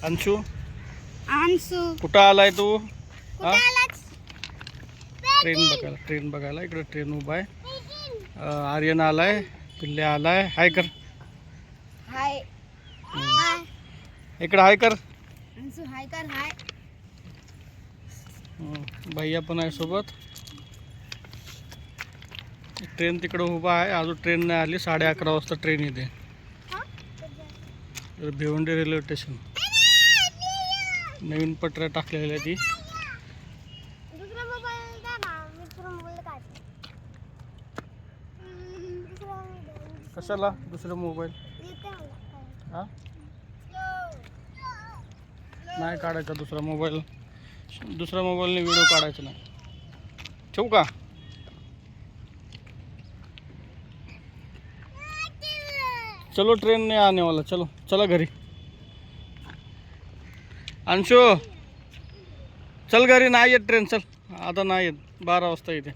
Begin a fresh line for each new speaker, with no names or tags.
अंशू
अंशू
कुठं आलाय तू? हा?
कुठे आलास?
ट्रेन बघायला इकडे ट्रेन उभा आहे. आर्यन आलाय, पिल्ले आलाय. हाय कर,
हाय हाय
इकडे हाय कर.
अंशू हाय कर हाय.
भैया पण आहे सोबत. ट्रेन तिकडे उभा आहे, अजून ट्रेन नाही आली. 11:30 वाजता ट्रेन येते. Bhiwandi railway station. नवीन पटऱ्या टाकलेल्या ती.
दुसरा मोबाईल द्या ना, मी दुसरा मोबाईल काढ.
कशाला दुसरा मोबाईल? हा नाही काढायचा दुसरा मोबाईल. दुसऱ्या मोबाईलने व्हिडिओ काढायचा नाही. ठेवू का? चलो ट्रेन नहीं आने वाला. चलो चला घरी. अंशू चल घरी. नाही येत ट्रेन. चल आता नाही येत. 12 वाजता येते.